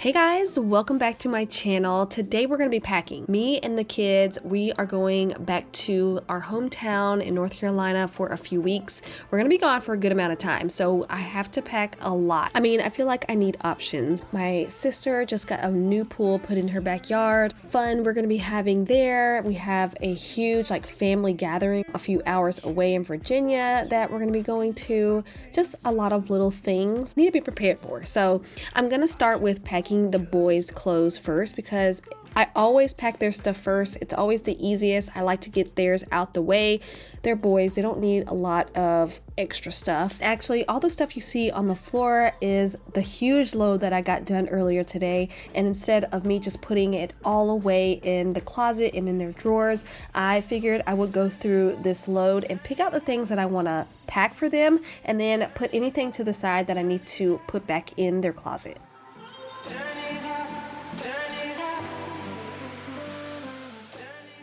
Hey guys, welcome back to my channel. Today we're going to be packing. Me and the kids, we are going back to our hometown in North Carolina for a few weeks. We're going to be gone for a good amount of time, so I have to pack a lot. I mean, I feel like I need options. My sister just got a new pool put in her backyard. Fun we're going to be having there. We have a huge family gathering a few hours away in Virginia that we're going to be going to. Just a lot of little things need to be prepared for. So I'm going to start with packing the boys' clothes first because I always pack their stuff first. It's always the easiest. I like to get theirs out the way. They're boys. They don't need a lot of extra stuff. Actually, all the stuff you see on the floor is the huge load that I got done earlier today. And instead of me just putting it all away in the closet and in their drawers, I figured I would go through this load and pick out the things that I want to pack for them and then put anything to the side that I need to put back in their closet.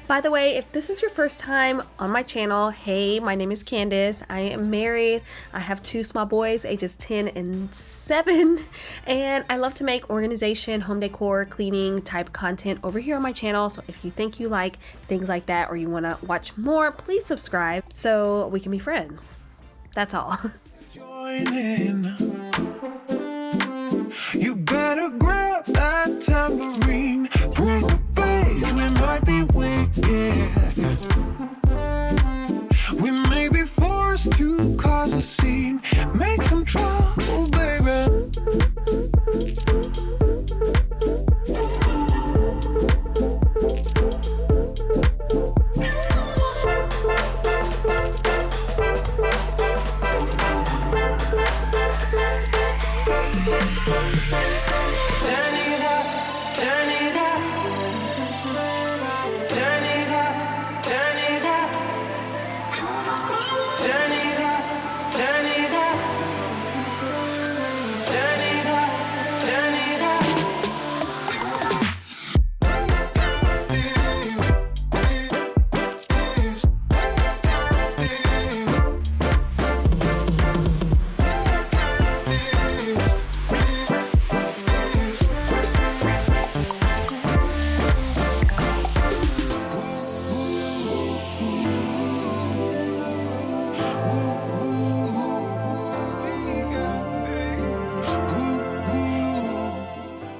By the way, if this is your first time on my channel, hey, my name is Candace. I am married. I have two small boys, ages 10 and 7, and I love to make organization, home decor, cleaning type content over here on my channel. So if you think you like things like that or you want to watch more, please subscribe so we can be friends. That's all. Join in. You better grab that tambourine, bring the bass, we might be wicked. We may be forced to cause a scene, make some trouble, baby.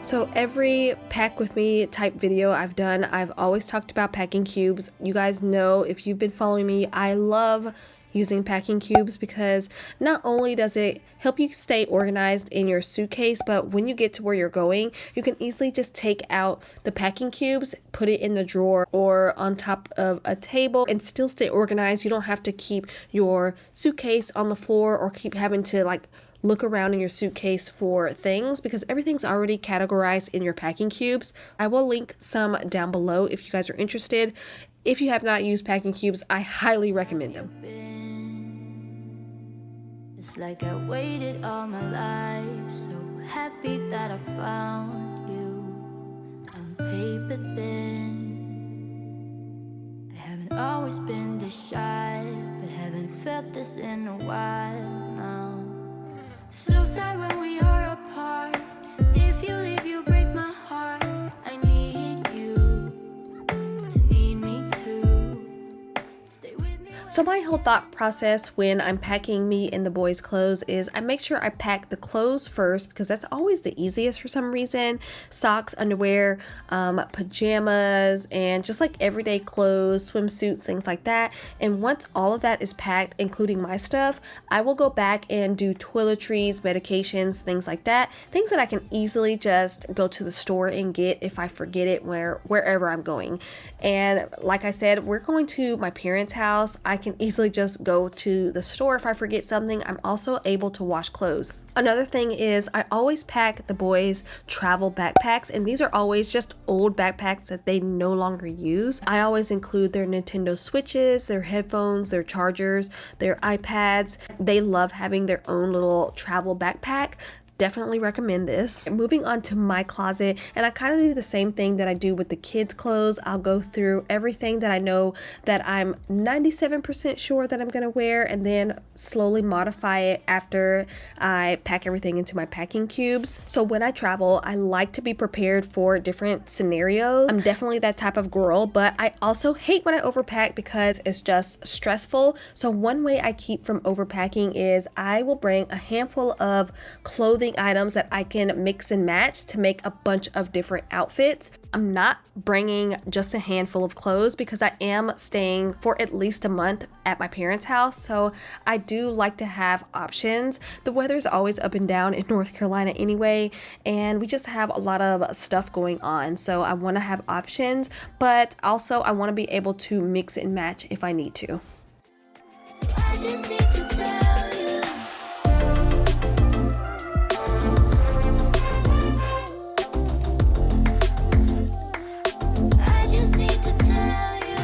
So every pack with me type video I've done, I've always talked about packing cubes. You guys know, if you've been following me, I love using packing cubes because not only does it help you stay organized in your suitcase, but when you get to where you're going, you can easily just take out the packing cubes, put it in the drawer or on top of a table and still stay organized. You don't have to keep your suitcase on the floor or keep having to look around in your suitcase for things because everything's already categorized in your packing cubes. I will link some down below if you guys are interested. If you have not used packing cubes, I highly recommend them. It's like I waited all my life, so happy that I found you on paper thin. I haven't always been this shy, but haven't felt this in a while now. So sad when we are apart. If you leave, you break my heart. I need you to need me too. Stay with me. So my whole thought process when I'm packing me and the boys' clothes is I make sure I pack the clothes first because that's always the easiest for some reason. Socks, underwear, pajamas, and just everyday clothes, swimsuits, things like that. And once all of that is packed, including my stuff, I will go back and do toiletries, medications, things like that. Things that I can easily just go to the store and get if I forget it wherever I'm going. And like I said, we're going to my parents' house. I can easily just go to the store if I forget something. I'm also able to wash clothes. Another thing is I always pack the boys' travel backpacks, and these are always just old backpacks that they no longer use. I always include their Nintendo Switches, their headphones, their chargers, their iPads. They love having their own little travel backpack. definitely recommend this. Moving on to my closet, and I kind of do the same thing that I do with the kids' clothes. I'll go through everything that I know that I'm 97% sure that I'm gonna wear, and then slowly modify it after I pack everything into my packing cubes. So when I travel, I like to be prepared for different scenarios. I'm definitely that type of girl, but I also hate when I overpack because it's just stressful. So one way I keep from overpacking is I will bring a handful of clothing items that I can mix and match to make a bunch of different outfits. I'm not bringing just a handful of clothes because I am staying for at least a month at my parents' house, so I do like to have options. The weather's always up and down in North Carolina anyway, and we just have a lot of stuff going on, so I want to have options, but also I want to be able to mix and match if I need to. So I just need to tell you. I just need to tell you.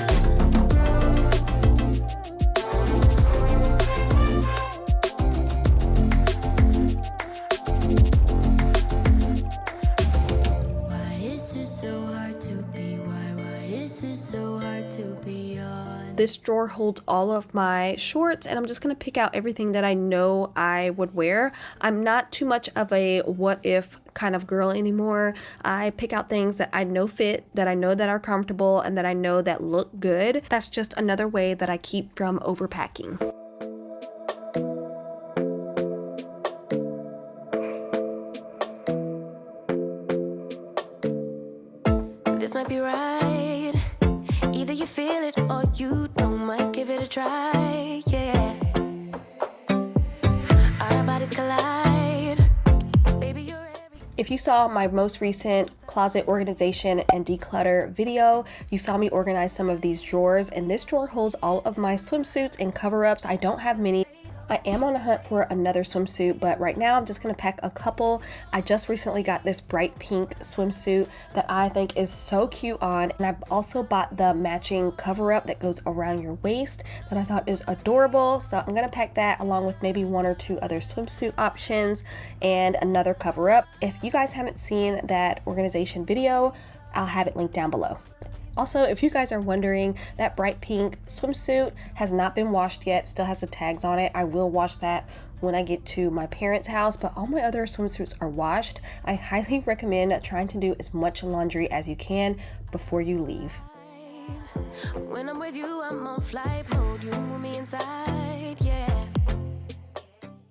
Why is it so hard to be? Why is it so hard to be on? This drawer holds all of my shorts, and I'm just going to pick out everything that I know I would wear. I'm not too much of a what if kind of girl anymore. I pick out things that I know fit, that I know that are comfortable, and that I know that look good. That's just another way that I keep from overpacking. This might be right. Either you feel it or you don't. Might give it a try. Yeah. Our bodies collide. Baby, you're every. If you saw my most recent closet organization and declutter video, you saw me organize some of these drawers, and this drawer holds all of my swimsuits and cover-ups. I don't have many. I am on a hunt for another swimsuit, but right now I'm just gonna pack a couple. I just recently got this bright pink swimsuit that I think is so cute on, and I've also bought the matching cover-up that goes around your waist that I thought is adorable. So I'm gonna pack that along with maybe one or two other swimsuit options and another cover-up. If you guys haven't seen that organization video, I'll have it linked down below. Also, if you guys are wondering, that bright pink swimsuit has not been washed yet, still has the tags on it. I will wash that when I get to my parents' house, but all my other swimsuits are washed. I highly recommend trying to do as much laundry as you can before you leave. When I'm with you, I'm on flight mode. You move me inside, yeah.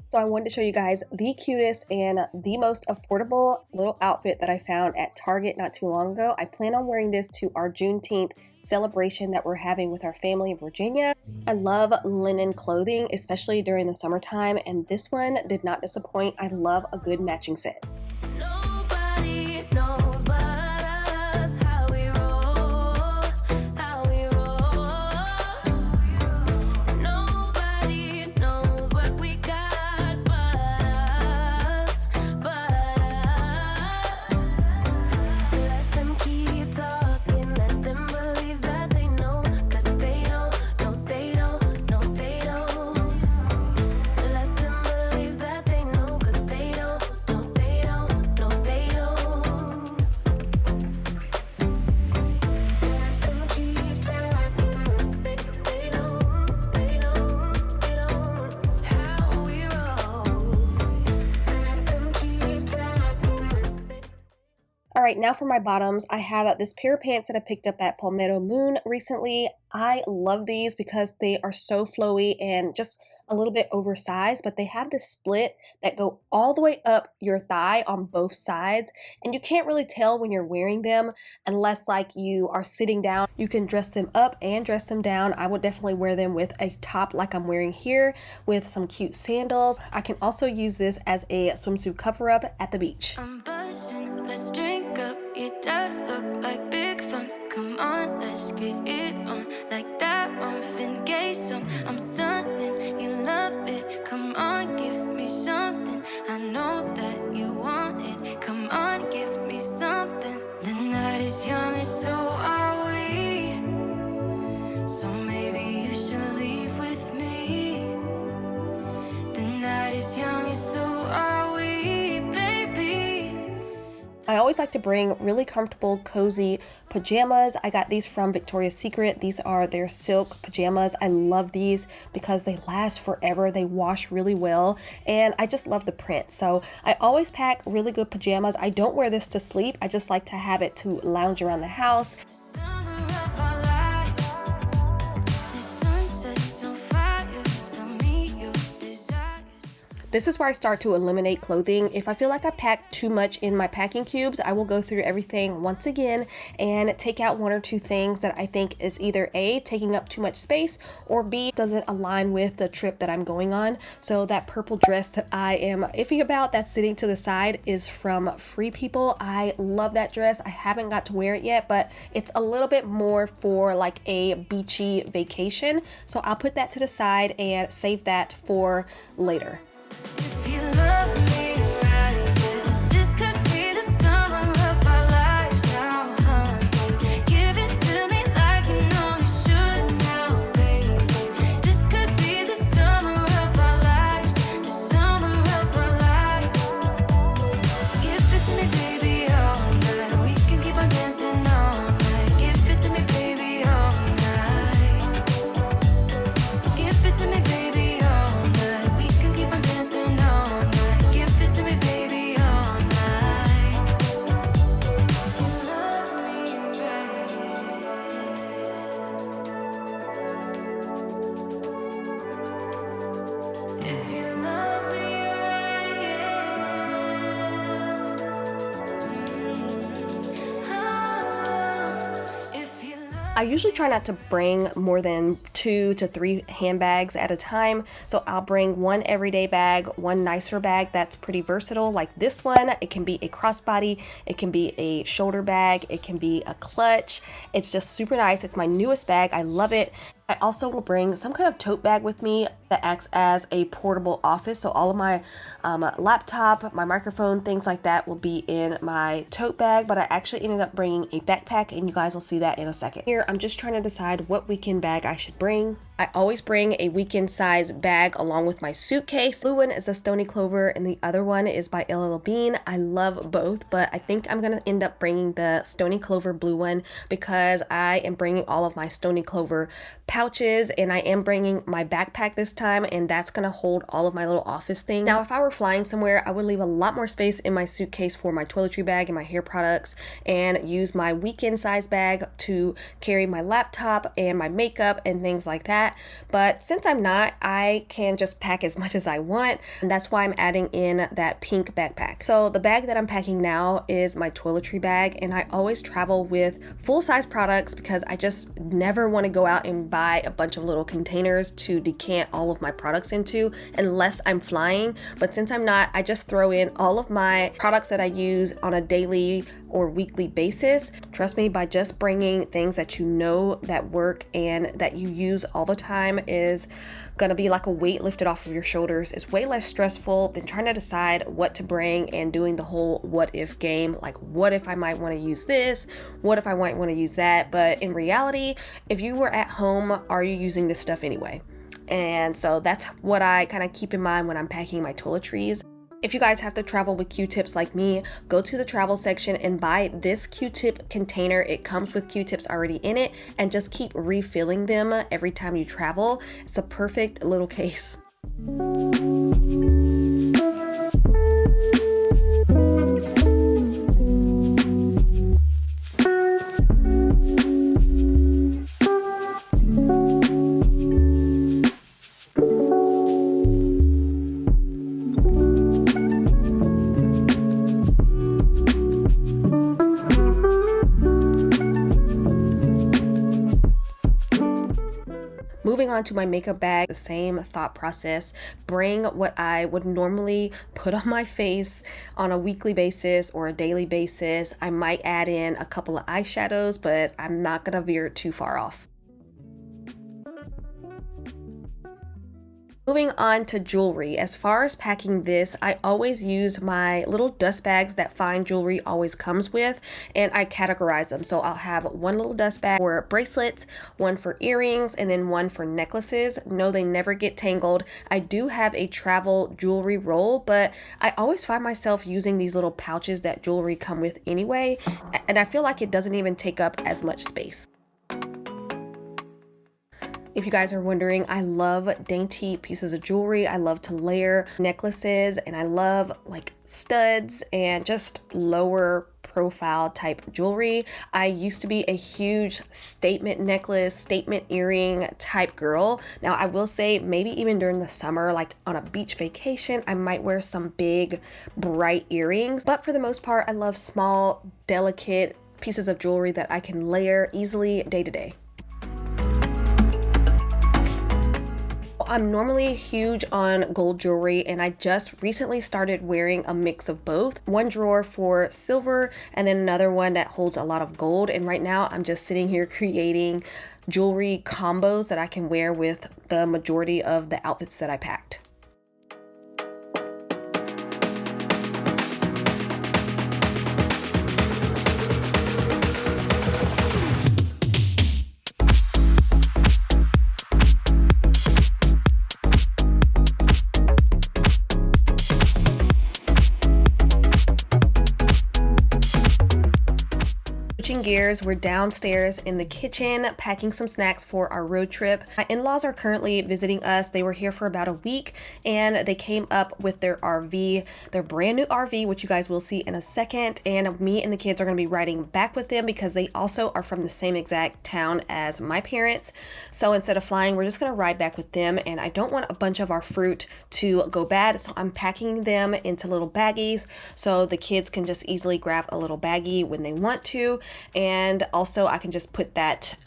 So I wanted to show you guys the cutest and the most affordable little outfit that I found at Target not too long ago. I plan on wearing this to our Juneteenth celebration that we're having with our family in Virginia. I love linen clothing, especially during the summertime, and this one did not disappoint. I love a good matching set. Nobody knows but us how we roll, how we roll. Nobody knows what we got but us, but us. Let them keep talking, let them believe that they know, 'cause they don't, no they don't, no they don't. Let them believe that they know, 'cause they don't, no they don't, no they don't. Let them keep talking, they don't, they don't, they don't. How we roll. Let them keep talking. All right, now for my bottoms, I have this pair of pants that I picked up at Palmetto Moon recently. I love these because they are so flowy and just a little bit oversized, but they have this split that go all the way up your thigh on both sides, and you can't really tell when you're wearing them unless like you are sitting down. You can dress them up and dress them down. I would definitely wear them with a top like I'm wearing here with some cute sandals. I can also use this as a swimsuit cover-up at the beach. I'm buzzing, let's drink up. Your death look like big fun. Come on, let's get it on. Like that Marvin Gaye song. I'm stunning, you love it. Come on, give me something. I know that you want it. Come on, give me something. The night is young and so are we. So maybe you should leave with me. The night is young and so are we, baby. always like to bring really comfortable, cozy pajamas. I got these from Victoria's Secret. These are their silk pajamas. I love these because they last forever. They wash really well, and I just love the print. So I always pack really good pajamas. I don't wear this to sleep. I just like to have it to lounge around the house. This is where I start to eliminate clothing. If I feel like I pack too much in my packing cubes, I will go through everything once again and take out one or two things that I think is either A, taking up too much space, or B, doesn't align with the trip that I'm going on. So that purple dress that I am iffy about that's sitting to the side is from Free People. I love that dress. I haven't got to wear it yet, but it's a little bit more for like a beachy vacation. So I'll put that to the side and save that for later. If you love me right, yeah, this could be the summer of our lives now, honey. Give it to me like you know you should now, baby. This could be the summer of our lives, the summer of our lives. Give it to me, baby, all night. We can keep on dancing all night. Give it to me, baby, all night. Give it to me, baby, all night. We can keep on dancing all night. Give it to me, baby, all night. You love me right. If you love me right, if you love I usually try not to bring more than 2 to 3 handbags at a time. So I'll bring one everyday bag, one nicer bag that's pretty versatile like this one. It can be a crossbody, it can be a shoulder bag, it can be a clutch. It's just super nice. It's my newest bag. I love it. I also will bring some kind of tote bag with me that acts as a portable office. So all of my laptop, my microphone, things like that will be in my tote bag, but I actually ended up bringing a backpack, and you guys will see that in a second. Here, I'm just trying to decide what weekend bag I should bring. I always bring a weekend size bag along with my suitcase. Blue one is a Stoney Clover and the other one is by LL Bean. I love both, but I think I'm gonna end up bringing the Stoney Clover blue one because I am bringing all of my Stoney Clover pouches, and I am bringing my backpack this time, and that's gonna hold all of my little office things. Now, if I were flying somewhere, I would leave a lot more space in my suitcase for my toiletry bag and my hair products, and use my weekend size bag to carry my laptop and my makeup and things like that. But since I'm not, I can just pack as much as I want, and that's why I'm adding in that pink backpack. So the bag that I'm packing now is my toiletry bag, and I always travel with full-size products because I just never want to go out and buy a bunch of little containers to decant all of my products into unless I'm flying. But since I'm not, I just throw in all of my products that I use on a daily or weekly basis. Trust me, by just bringing things that you know that work and that you use all the time is gonna be like a weight lifted off of your shoulders. It's way less stressful than trying to decide what to bring and doing the whole what if game. Like, what if I might want to use this? What if I might want to use that? But in reality, if you were at home, are you using this stuff anyway? And so that's what I kind of keep in mind when I'm packing my toiletries. If you guys have to travel with Q-tips like me, go to the travel section and buy this Q-tip container. It comes with Q-tips already in it, and just keep refilling them every time you travel. It's a perfect little case. Moving on to my makeup bag, the same thought process. Bring what I would normally put on my face on a weekly basis or a daily basis. I might add in a couple of eyeshadows, but I'm not gonna veer too far off. Moving on to jewelry. As far as packing this, I always use my little dust bags that fine jewelry always comes with, and I categorize them. So I'll have one little dust bag for bracelets, one for earrings, and then one for necklaces. No, they never get tangled. I do have a travel jewelry roll, but I always find myself using these little pouches that jewelry come with anyway, and I feel like it doesn't even take up as much space. If you guys are wondering, I love dainty pieces of jewelry. I love to layer necklaces, and I love like studs and just lower profile type jewelry. I used to be a huge statement necklace, statement earring type girl. Now I will say maybe even during the summer, like on a beach vacation, I might wear some big bright earrings. But for the most part, I love small, delicate pieces of jewelry that I can layer easily day to day. I'm normally huge on gold jewelry, and I just recently started wearing a mix of both. One drawer for silver and then another one that holds a lot of gold. And right now I'm just sitting here creating jewelry combos that I can wear with the majority of the outfits that I packed. Switching gears, we're downstairs in the kitchen packing some snacks for our road trip. My in-laws are currently visiting us. They were here for about a week, and they came up with their RV, their brand new RV, which you guys will see in a second. And me and the kids are going to be riding back with them because they also are from the same exact town as my parents. So instead of flying, we're just going to ride back with them, and I don't want a bunch of our fruit to go bad, so I'm packing them into little baggies so the kids can just easily grab a little baggie when they want to. And also I can just put that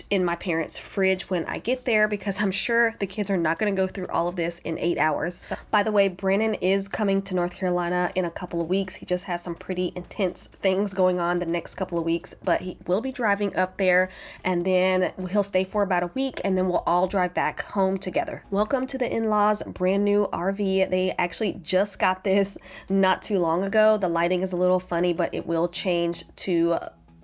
in my parents' fridge when I get there, because I'm sure the kids are not going to go through all of this in 8 hours. So, by the way, Brandon is coming to North Carolina in a couple of weeks. He just has some pretty intense things going on the next couple of weeks, but he will be driving up there, and then he'll stay for about a week, and then we'll all drive back home together. Welcome to the in-laws' brand new RV. They actually just got this not too long ago. The lighting is a little funny, but it will change to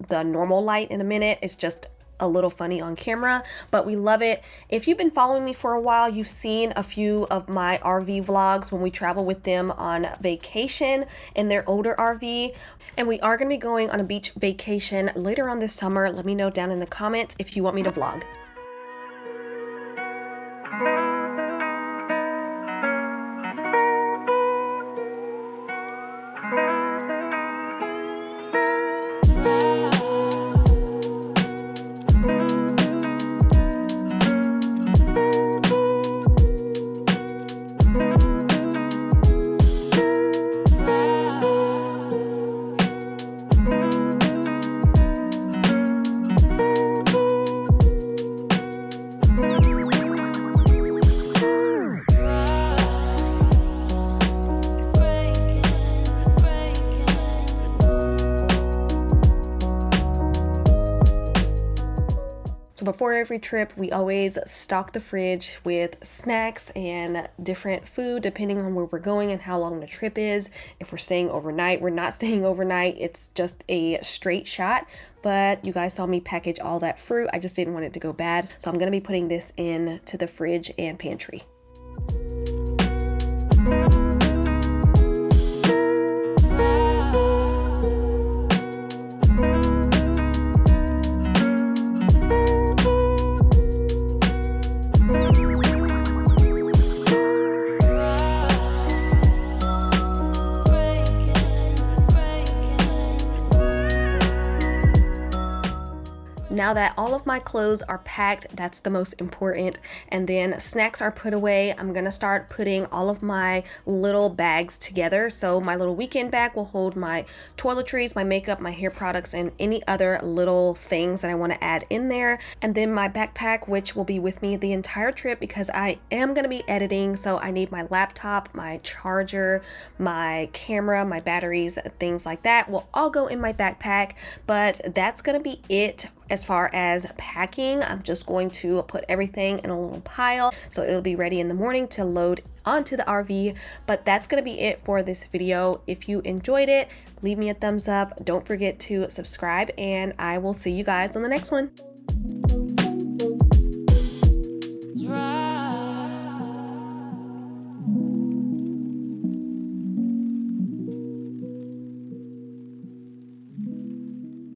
the normal light in a minute. It's just a little funny on camera, but we love it. If you've been following me for a while, you've seen a few of my RV vlogs when we travel with them on vacation in their older RV. And we are going to be going on a beach vacation later on this summer. Let me know down in the comments if you want me to vlog. So before every trip, we always stock the fridge with snacks and different food depending on where we're going and how long the trip is. If we're staying overnight, we're not staying overnight. It's just a straight shot. But you guys saw me package all that fruit. I just didn't want it to go bad. So I'm going to be putting this into the fridge and pantry. Now that all of my clothes are packed, that's the most important, and then snacks are put away, I'm gonna start putting all of my little bags together. So my little weekend bag will hold my toiletries, my makeup, my hair products, and any other little things that I want to add in there. And then my backpack, which will be with me the entire trip because I am gonna be editing, so I need my laptop, my charger, my camera, my batteries, things like that will all go in my backpack. But that's gonna be it As far as packing, I'm just going to put everything in a little pile so it'll be ready in the morning to load onto the RV. But that's gonna be it for this video. If you enjoyed it, leave me a thumbs up. Don't forget to subscribe, and I will see you guys on the next one.